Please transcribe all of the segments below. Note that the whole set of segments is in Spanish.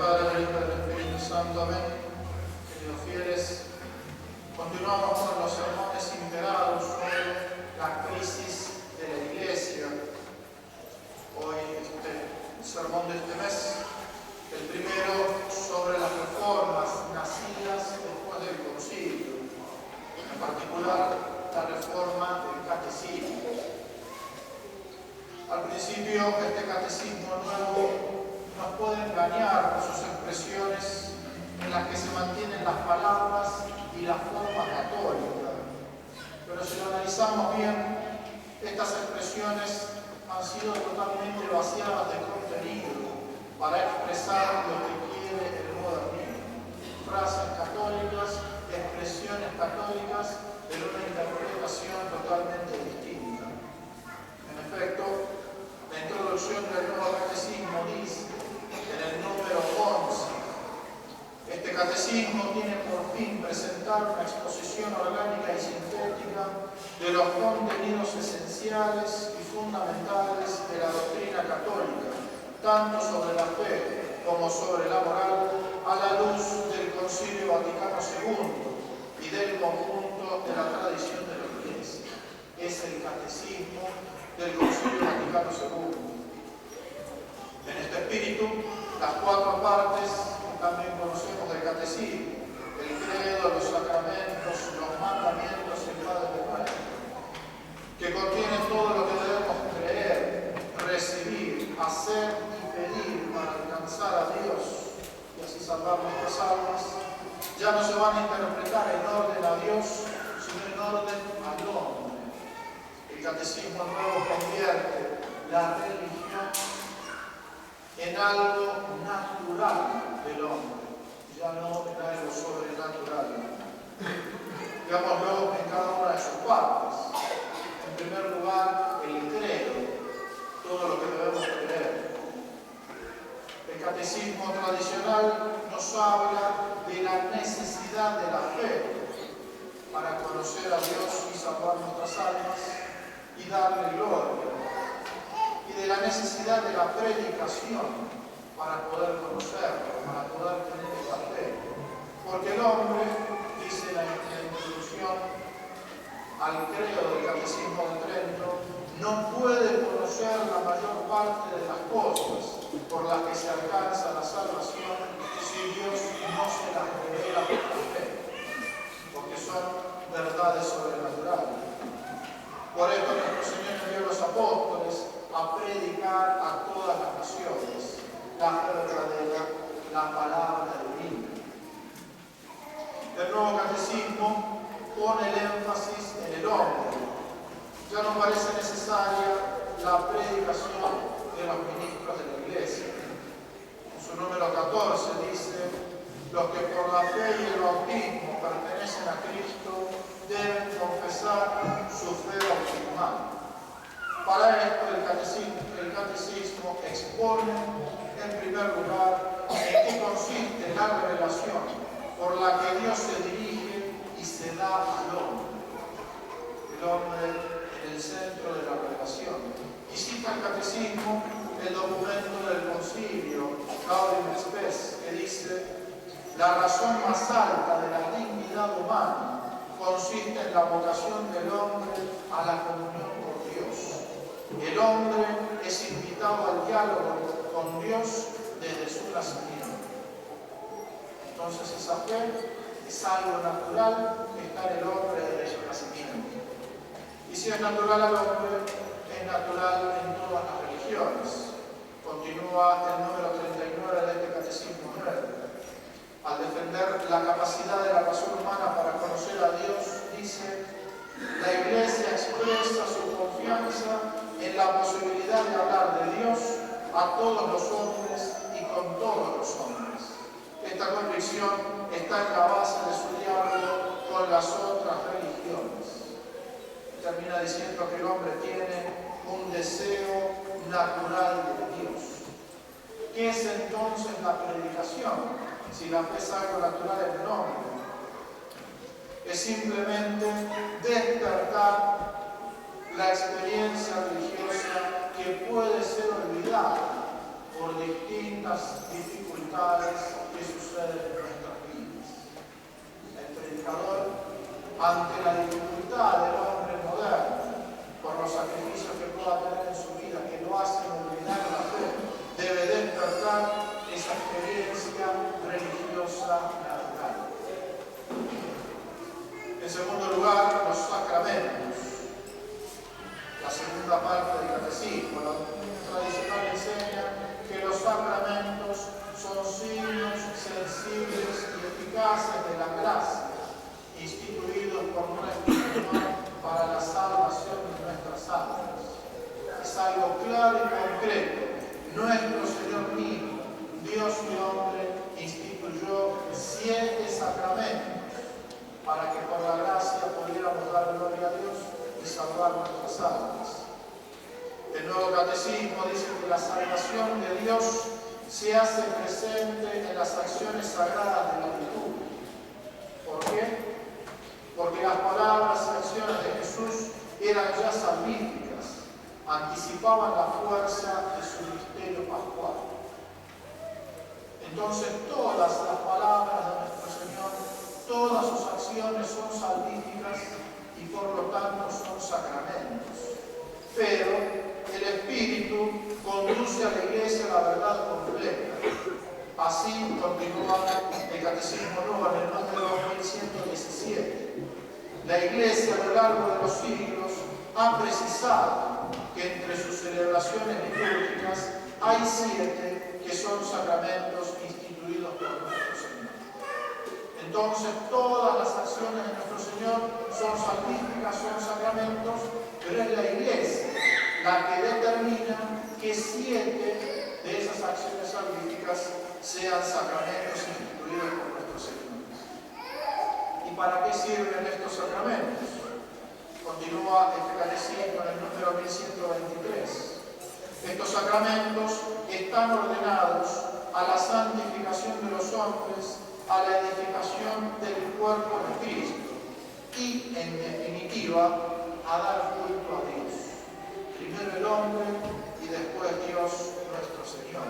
Padre, del Hijo y del Espíritu Santo. Amén. Queridos fieles, continuamos con los sermones integrados sobre la crisis de la Iglesia. Hoy el sermón de este mes, el primero sobre las reformas nacidas después del concilio, en particular la reforma del catecismo. Al principio, este catecismo nuevo nos puede engañar por sus expresiones en las que se mantienen las palabras y la forma católica. Pero si lo analizamos bien, estas expresiones han sido totalmente vaciadas de contenido para expresar lo que quiere el modernismo. Frases católicas, expresiones católicas, pero una interpretación totalmente distinta. En efecto, la introducción del nuevo catecismo dice, en el número 11, este catecismo tiene por fin presentar una exposición orgánica y sintética de los contenidos esenciales y fundamentales de la doctrina católica, tanto sobre la fe como sobre la moral, a la luz del Concilio Vaticano II y del conjunto de la tradición de la Iglesia. Es el catecismo del Concilio Vaticano II. En este espíritu, las cuatro partes que también conocemos del catecismo, el credo, los sacramentos, los mandamientos y el Padre Nuestro, que contiene todo lo que debemos creer, recibir, hacer y pedir para alcanzar a Dios y así salvar nuestras almas, ya no se van a interpretar en orden a Dios, sino en orden al hombre. El catecismo nuevo convierte la religión en algo natural del hombre, ya no en algo sobrenatural. Digámoslo en cada una de sus partes. En primer lugar, el credo, todo lo que debemos creer. El catecismo tradicional nos habla de la necesidad de la fe para conocer a Dios y salvar nuestras almas y darle gloria, y de la necesidad de la predicación para poder conocerlo, para poder tener esta fe. Porque el hombre, dice la introducción al credo del Catecismo de Trento, no puede conocer la mayor parte de las cosas por las que se alcanza la salvación si Dios no se las revela por la fe, porque son verdades sobrenaturales. Por esto nuestro Señor envió a los apóstoles a predicar a todas las naciones la verdadera, la palabra divina. El nuevo catecismo pone el énfasis en el hombre. Ya no parece necesaria la predicación de los ministros de la Iglesia. En su número 14 dice: los que por la fe y el bautismo pertenecen a Cristo deben confesar su fe bautismal. Para esto el catecismo expone, en primer lugar, en qué consiste la revelación por la que Dios se dirige y se da al hombre. El hombre en el centro de la revelación. Y cita el catecismo el documento del concilio, Gaudium et Spes, que dice: la razón más alta de la dignidad humana consiste en la vocación del hombre a la comunión con Dios. El hombre es invitado al diálogo con Dios desde su nacimiento. Entonces esa fe es algo natural que está en el hombre desde su nacimiento. Y si es natural al hombre, es natural en todas las religiones. Continúa el número 39 de este catecismo nuevo. Al defender la capacidad de la razón humana para conocer a Dios, dice: la Iglesia expresa su confianza en la posibilidad de hablar de Dios a todos los hombres y con todos los hombres. Esta convicción está en la base de su diálogo con las otras religiones. Termina diciendo que el hombre tiene un deseo natural de Dios. ¿Qué es entonces la predicación? Si la fe es algo natural en el hombre, es simplemente despertar la experiencia religiosa que puede ser olvidada por distintas dificultades dificultades que suceden en nuestras vidas. El predicador, ante la dificultad del hombre moderno, por los sacrificios que pueda tener en su vida, que lo hacen olvidar la fe, debe despertar esa experiencia religiosa natural. En segundo lugar, los sacramentos. La segunda parte del catecismo, la doctrina tradicional enseña que los sacramentos son signos sensibles y eficaces de la gracia, instituidos por nuestro Señor para la salvación de nuestras almas. Es algo claro y concreto. Nuestro Señor mismo, Dios y hombre, instituyó 7 sacramentos para que por la gracia pudiéramos dar gloria a Dios y salvar nuestras almas. El Nuevo Catecismo dice que la salvación de Dios se hace presente en las acciones sagradas de la liturgia. ¿Por qué? Porque las palabras y acciones de Jesús eran ya salvíficas, anticipaban la fuerza de su misterio pascual. Entonces todas las palabras de nuestro Señor, todas sus acciones son salvíficas y por lo tanto son sacramentos. Pero el Espíritu conduce a la Iglesia a la verdad completa. Así continúa el Catecismo Nuevo en el número 2117. La Iglesia a lo largo de los siglos ha precisado que entre sus celebraciones litúrgicas hay 7 que son sacramentos instituidos por nuestro Señor. Entonces todas las acciones de nuestro Señor son salvíficas, son sacramentos, pero es la Iglesia la que determina que 7 de esas acciones salvíficas sean sacramentos instituidos por nuestro Señor. ¿Y para qué sirven estos sacramentos? Continúa este catecismo en el número 1123. Estos sacramentos están ordenados a la santificación de los hombres, a la edificación del cuerpo de Cristo y, en definitiva, a dar culto a Dios. Primero el hombre y después Dios nuestro Señor.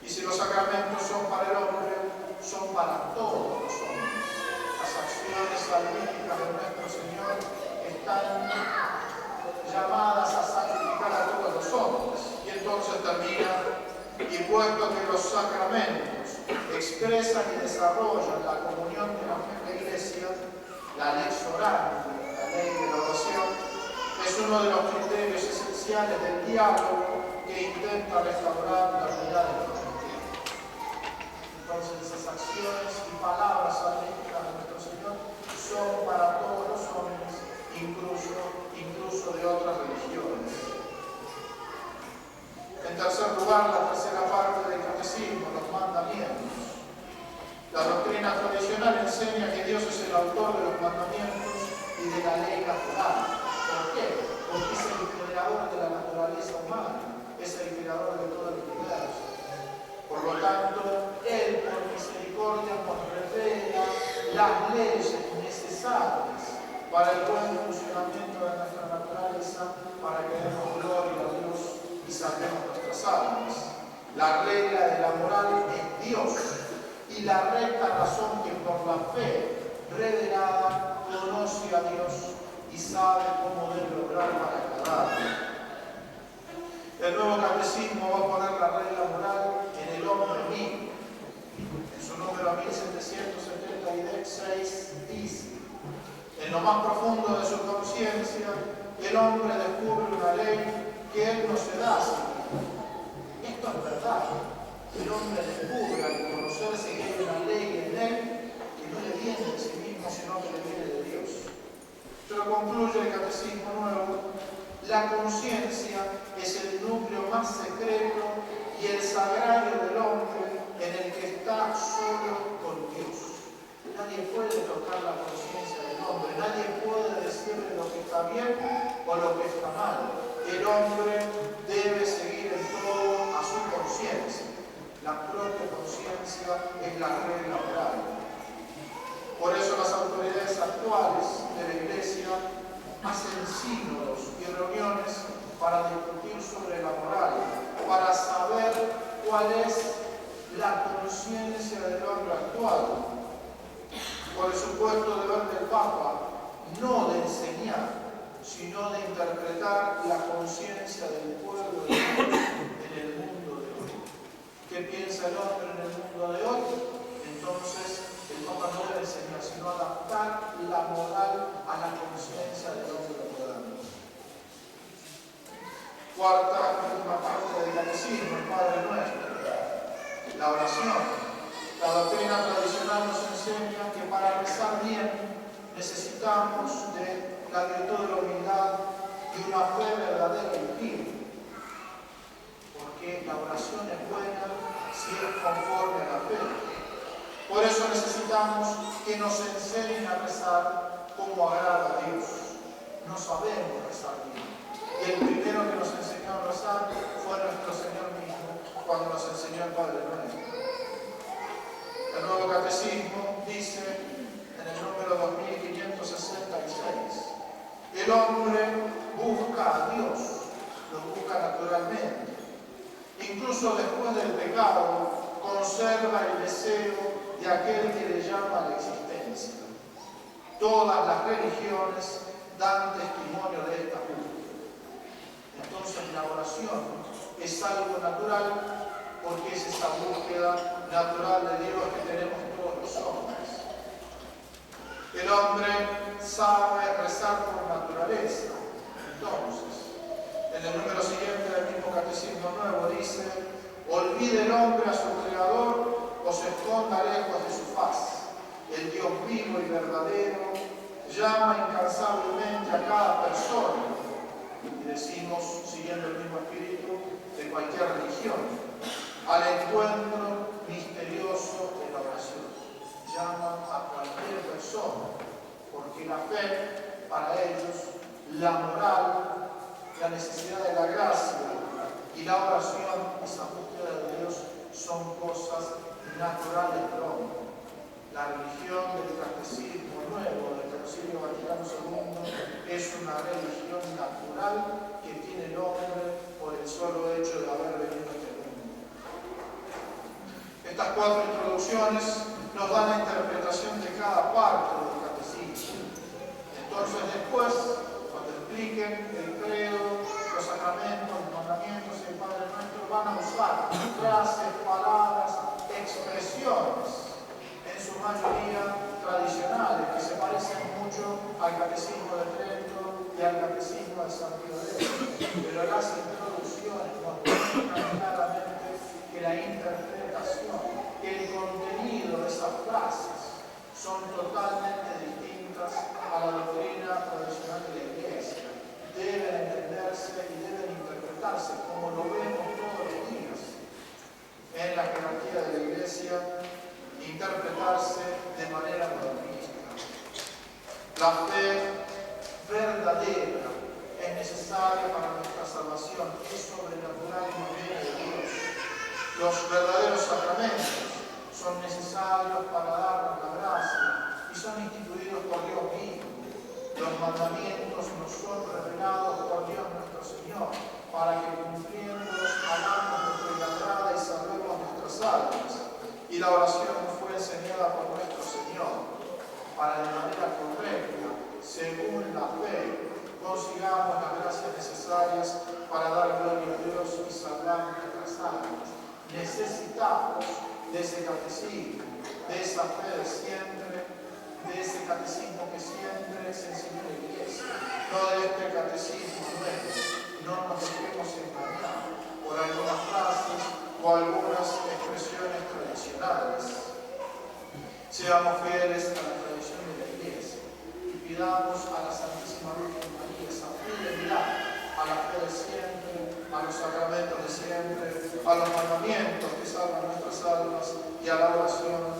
Y si los sacramentos son para el hombre, son para todos los hombres. Las acciones salvíficas de nuestro Señor están llamadas a santificar a todos los hombres. Y entonces termina: y puesto que los sacramentos expresan y desarrollan la comunión de la Iglesia, la lex orandi, la ley de la oración, es uno de los criterios esenciales del diálogo que intenta restaurar la unidad de los cristianos. Entonces esas acciones y palabras salvíficas de nuestro Señor son para todos los hombres, incluso de otras religiones. En tercer lugar, la tercera parte del catecismo, los mandamientos. La doctrina tradicional enseña que Dios es el autor de los mandamientos y de la ley natural. ¿Por qué? Porque es el creador de la naturaleza humana, es el creador de todo el universo. Por lo tanto, Él, por misericordia, nos revela las leyes necesarias para el buen funcionamiento de nuestra naturaleza, para que demos gloria a Dios y salvemos nuestras almas. La regla de la moral es Dios, y la recta razón que por la fe revelada conoce a Dios y sabe cómo debe obrar para agradarle. El Nuevo Catecismo va a poner la regla moral en el hombre mismo. En su número 1776 dice: en lo más profundo de su conciencia, el hombre descubre una ley que él no se da a sí mismo. Esto es verdad. El hombre descubre al conocerse que hay una ley en él que no le viene de sí mismo, sino que le viene de Dios. Pero concluye el Catecismo Nuevo: la conciencia es el núcleo más secreto y el sagrario del hombre en el que está solo con Dios. Nadie puede tocar la conciencia del hombre, nadie puede decirle lo que está bien o lo que está mal. El hombre debe seguir en todo a su conciencia. La propia conciencia es la regla moral. Por eso las autoridades actuales de la Iglesia hacen sínodos y reuniones para discutir sobre la moral, para saber cuál es la conciencia del hombre actual. Por el supuesto deber del Papa, no de enseñar, sino de interpretar la conciencia del pueblo de Dios en el mundo de hoy. ¿Qué piensa el hombre en el mundo de hoy? Entonces, el Papa no debe enseñar, sino adaptar la moral a la conciencia del hombre moderno. Cuarta y última parte del catecismo, el Padre Nuestro, la oración. La doctrina tradicional nos enseña que para rezar bien necesitamos de la virtud de la humildad y una fe verdadera y firme. Porque la oración es buena si es conforme a la fe. Por eso necesitamos que nos enseñen a rezar como agrada a Dios. No sabemos rezar bien. Y el primero que nos enseñó a rezar fue nuestro Señor mismo, cuando nos enseñó el Padre Nuestro. El Nuevo Catecismo dice en el número 2566, el hombre busca a Dios, lo busca naturalmente. Incluso después del pecado, conserva el deseo de aquel que le llama a la existencia. Todas las religiones dan testimonio de esta búsqueda. Entonces la oración es algo natural, porque es esa búsqueda natural de Dios que tenemos todos los hombres. El hombre sabe rezar por naturaleza. Entonces, en el número siguiente del mismo Catecismo Nuevo dice: olvide el hombre a su Creador o se esconda lejos de su faz. El Dios vivo y verdadero llama incansablemente a cada persona. Y decimos, siguiendo el mismo espíritu de cualquier religión, al encuentro misterioso de la oración. Llama a cualquier persona, porque la fe, para ellos, la moral, la necesidad de la gracia y la oración, esa búsqueda de Dios, son cosas naturales del hombre. La religión del Catecismo Nuevo del Concilio Vaticano II es una religión natural que tiene el hombre por el solo hecho de haber venido a este mundo. Estas cuatro introducciones nos dan la interpretación de cada parte del catecismo. Entonces después, cuando expliquen el credo, los sacramentos, los mandamientos y el Padre Nuestro, van a usar frases, palabras, expresiones, en su mayoría tradicionales, que se parecen mucho al Catecismo de Trento y al Catecismo de San Pío X. Pero las introducciones nos muestran claramente que la interpretación, que el contenido de esas frases son totalmente distintas a la doctrina tradicional de la Iglesia. Deben entenderse y deben interpretarse como lo vemos todos los días en la jerarquía de la Iglesia, interpretarse de manera modernista. La fe verdadera es necesaria para nuestra salvación, es sobrenatural y viene de Dios. Los verdaderos sacramentos son necesarios para darnos la gracia y son instituidos por Dios mismo. Los mandamientos nos son revelados por Dios nuestro Señor, para que cumpliéndolos hagamos nuestro y agrada y salvemos nuestras almas. Y la oración nos fue enseñada por nuestro Señor, para de manera correcta, según la fe, consigamos las gracias necesarias para dar gloria a Dios y salvar nuestras almas. Necesitamos de ese catecismo, de esa fe de siempre, de ese catecismo que siempre se enseñó en la Iglesia, no de este catecismo nuevo. No nos dejemos engañar por algunas frases o algunas expresiones tradicionales. Seamos fieles a la tradición de la Iglesia y pidamos a la Santísima Virgen María esa fidelidad a la fe de siempre, a los sacramentos de siempre, a los mandamientos que salvan nuestras almas y a la oración